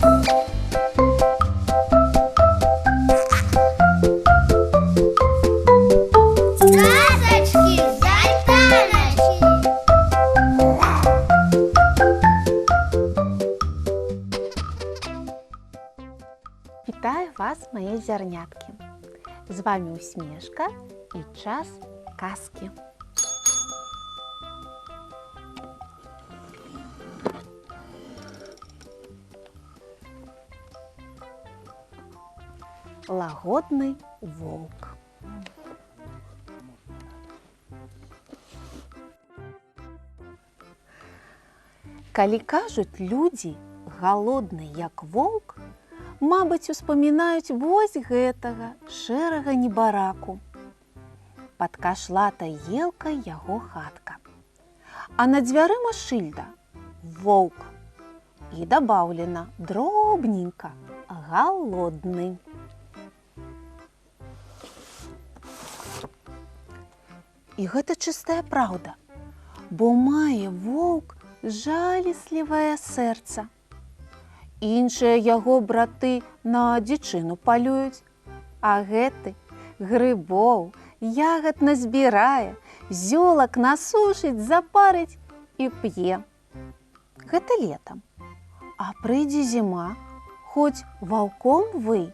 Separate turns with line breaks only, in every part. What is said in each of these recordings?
Казочки з Альтаночки.
Вітаю вас, мої зярнятки! З вами Усмешка і час казки. Лагодний вовк. Калі кажуть людзі галодны як воўк, мабыць, успамінаюць вось гэтага шэрага небараку. Пад кашлатай елкай яго хатка. А на дзвярыма шыльда воўк. І дабаўлена дробненька галодны. І гэта чыстая праўда, бо мае воўк жалеслівае сэрца. Іншыя яго браты на дзічыну палююць, а гэты грыбоў, ягад назбірае, зёлак насушыць, запарыць і п'е. Гэта летам. А прыйдзе зіма, хоць ваўком вый,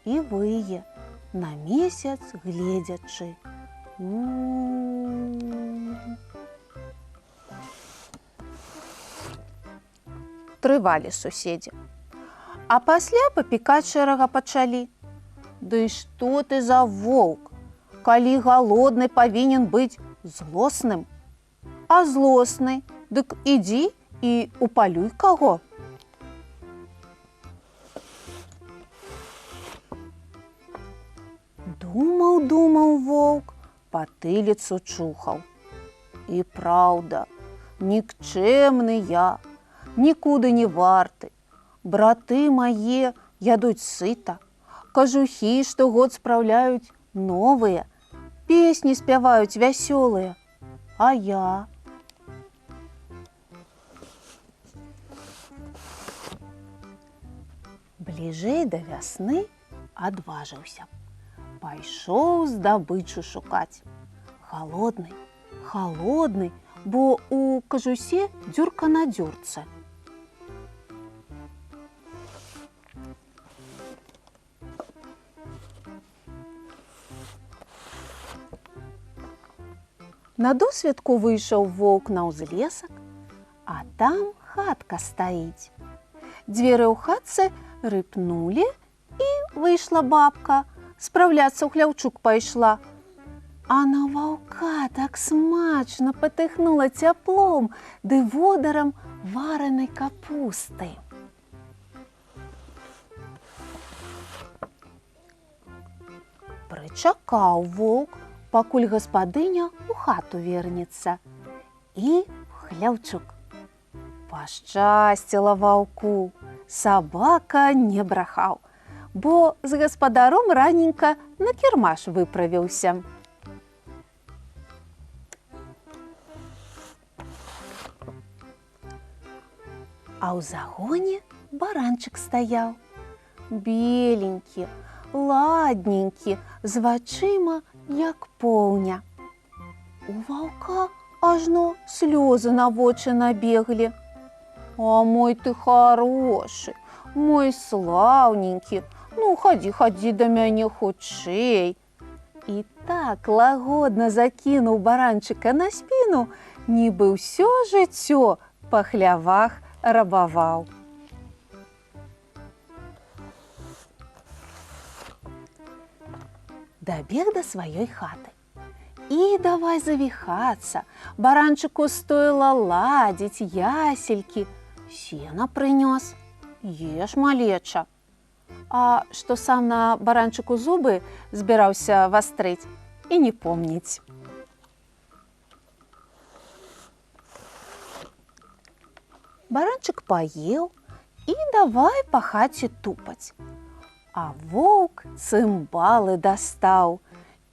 і вые, на месяц гледзячы. Трывалі суседзі. А пасля папікаць шэрага пачалі. Ды што ты за воўк, калі галодны павінен быць злосным? А злосны, дык ідзі і упалюй каго. Думаў воўк, патыліцу чухаў. І праўда, нікчэмны я, нікуды не варты. Браты мае ядуць сыта, кажухі штогод спраўляюць новыя, песні спяваюць вясёлыя. А я? Бліжэй да вясны адважыўся. Пайшоў здабычу шукаць. Халодны, халодны, бо у кажусе дзюрка на дзюрцы. На досведку выйшаў воўк на ўзлесак, а там хатка стаіць. Дзверы ў хатцы рыпнулі, і выйшла бабка. Спраўляцца ў хляўчук пайшла. А на ваўка так смачна патыхнула цяплом ды водарам варанай капусты. Прычакаў воўк, пакуль гаспадыня ў хату вернецца. І хляўчук. Пашчасціла ваўку, сабака не брахаў, бо з гаспадаром раненька на кірмаш выправіўся. А ў загоне баранчык стаяў. Беленькі, ладненькі, з вачыма, як поўня. У ваўка ажно слёзы на вочы набеглі. А мой ты харошы, мой слаўненькі, ну хадзі да мяне хутчэй. І так лагодна закінуў баранчыка на спіну, нібы ўсё жыццё па хлявах рабаваў. Дабег да сваёй хаты. І давай завіхацца, баранчыку стоіла ладзіць яселькі, сена прынёс. Еш, малеча. А што сам на баранчыку зубы збіраўся вастрыць і не помніць. Баранчык паеў і давай па хаце тупаць. А воўк цымбалы дастаў.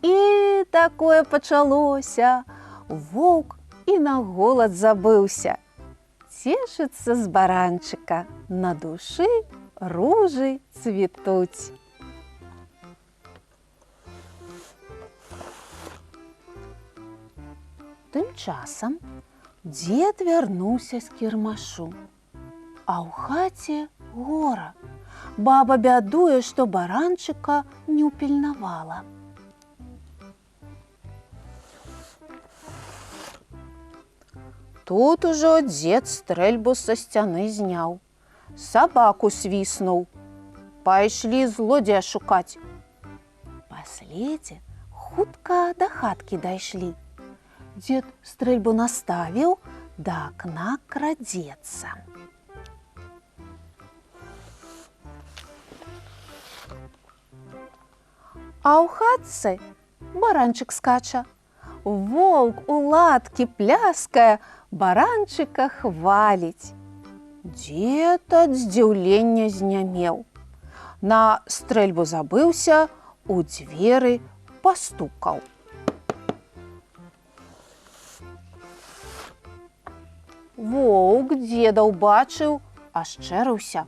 І такое пачалося. Воўк і на голад забыўся. цешыцца з баранчыка, на душы ружы цвітуць. Тым часам дзед вярнуўся з кірмашу, а ў хаце гора. Баба бядуе, што баранчыка не ўпільнавала. Тут ужо дзед стрэльбу са сцяны зняў, сабаку свіснуў. Пайшлі злодзея шукаць. Паследзе хутка да хаткі дайшлі. Дзед стрэльбу наставіў, да акна крадзецца. А ў хатцы баранчык скача. Воўк у ладкі пляскае, баранчыка хваліць. Дзед ад здзіўлення знямеў. На стрэльбу забыўся, у дзверы пастукаў. Воўк дзеда ўбачыў, ашчэрыўся.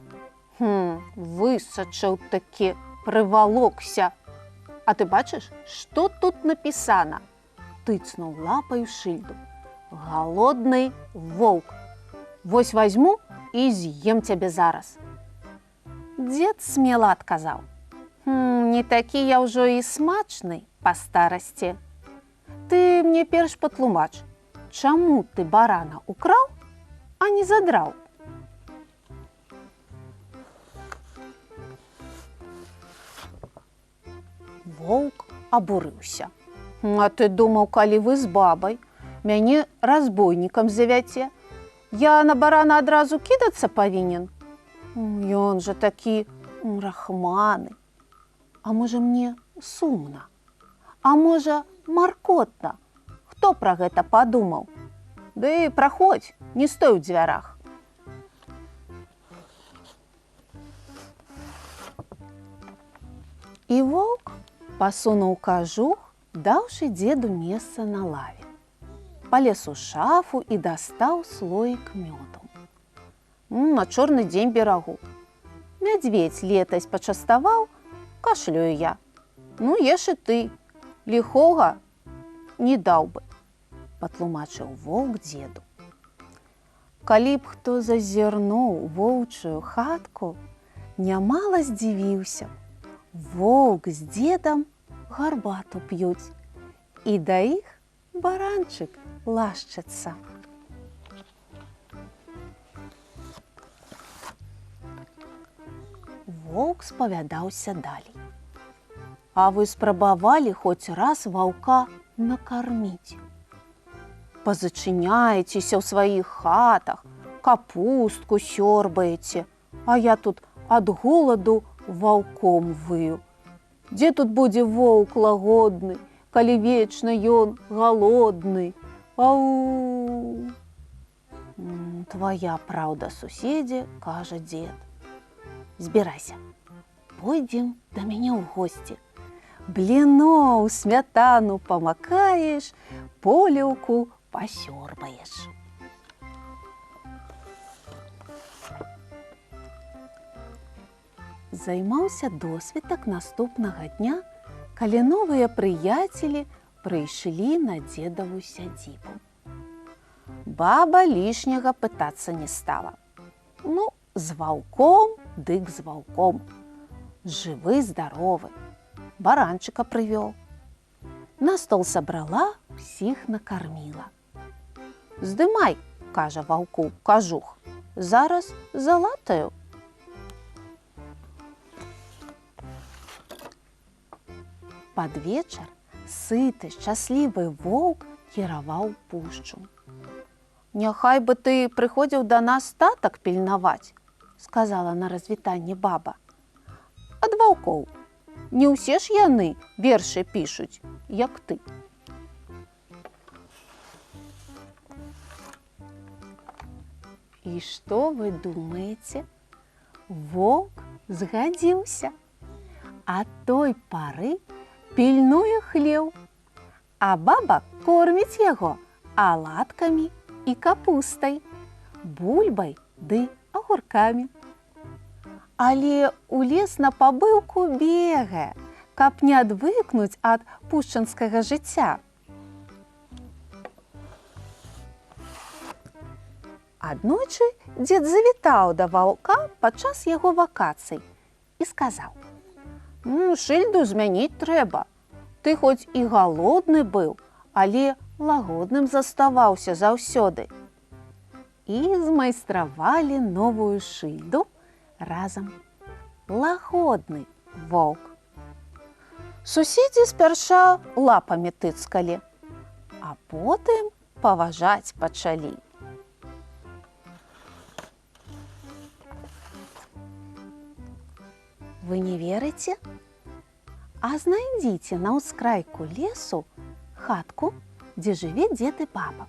Высачыў такі, прывалокся. А ты бачыш, што тут напісана? Тыцнуў лапай шыльду. Галодны воўк. Вось вазьму і з'ем цябе зараз. Дзед смела адказаў. Не такі я ўжо і смачны па старасці. Ты мне перш патлумач, чаму ты барана украў, а не задраў? Воўк абурыўся. А ты думаў, калі вы з бабай мяне разбойнікам завяце, я на барана адразу кідацца павінен? Ён жа такі рахманы. А можа, мне сумна? А можа, маркотна? Хто пра гэта падумаў? Ды праходзь, не стой у дзвярах. І воўк пасунуў кажух, даўшы дзеду месца на лаве. Палез у шафу і дастаў слоік мёду. На чорны дзень берагу. Мядзведзь летась пачаставаў, кашлюю я. Ну, еш і ты. Ліхога не даў бы, патлумачыў воўк дзеду. Калі б хто зазірнуў воўчую хатку, нямала здзівіўся. Воўк з дзедам гарбату п'юць, і да іх баранчык лашчыцца. Воўк спавядаўся далей. А вы спрабавалі хоць раз ваўка накарміць? Пазачыняецеся ў сваіх хатах, капустку сёрбаеце, а я тут ад голаду ваўком выю. Дзе тут будзе воўк лагодны, калі вечна ён галодны? Ау! Твая праўда, суседзе, кажа дзед. Збірайся, пойдзем да мяне ў госці. Бліноў смятану памакаеш, поліўку пасёрбаеш. Займаўся досвітак наступнага дня, калі новыя прыяцелі прыйшлі на дзедаву сядзібу. Баба лішняга пытацца не стала. Ну, з ваўком, дык з ваўком. Жывы, здаровы. Баранчыка прывёў. На стол сабрала, усіх накарміла. Здымай, кажа ваўку кажух, зараз залатаю. Пад вечар сыты, шчаслівы воўк кіраваў пушчу. Няхай бы ты прыходзіў да нас статак пільнаваць, сказала на развітанне баба. Ад ваўкоў. Не ўсе ж яны вершы пішуць, як ты. І што вы думаеце? Воўк згадзіўся. А той пары пільнуе хлеў, а баба корміць яго аладкамі і капустай. бульбай ды агуркамі. Але ў лес на пабыўку бегае, каб не адвыкнуць ад пушчынскага жыцця. Аднойчы дзед завітаў да ваўка падчас яго вакацый і сказаў: «Шыльду змяніць трэба. Ты хоць і галодны быў, але лагодным заставаўся заўсёды». І змайстравалі новую шыльду разам. Лагодны воўк. Суседзі спярша лапамі тыцкалі, а потым паважаць пачалі. Вы не верыце? А знайдзіце на ўскрайку лесу хатку, дзе жыве дзед і баба.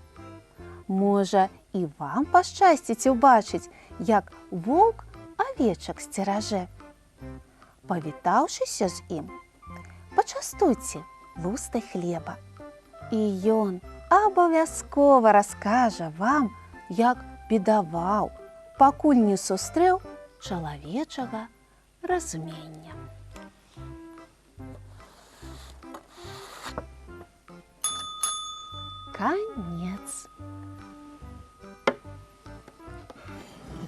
Можа, і вам пашчасціць убачыць, як воўк авечак сцеражэ. Павітаўшыся з ім, пачастуйце лустай хлеба. І ён абавязкова раскажа вам, як бедаваў, пакуль не сустрэў чалавечага разумення. Канец.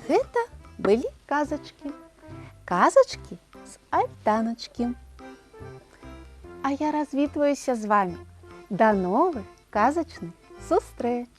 Гэта былі казачкі. Казачкі з альтаначкі. А я развітваюся з вами. Да новых казачных сустрэч!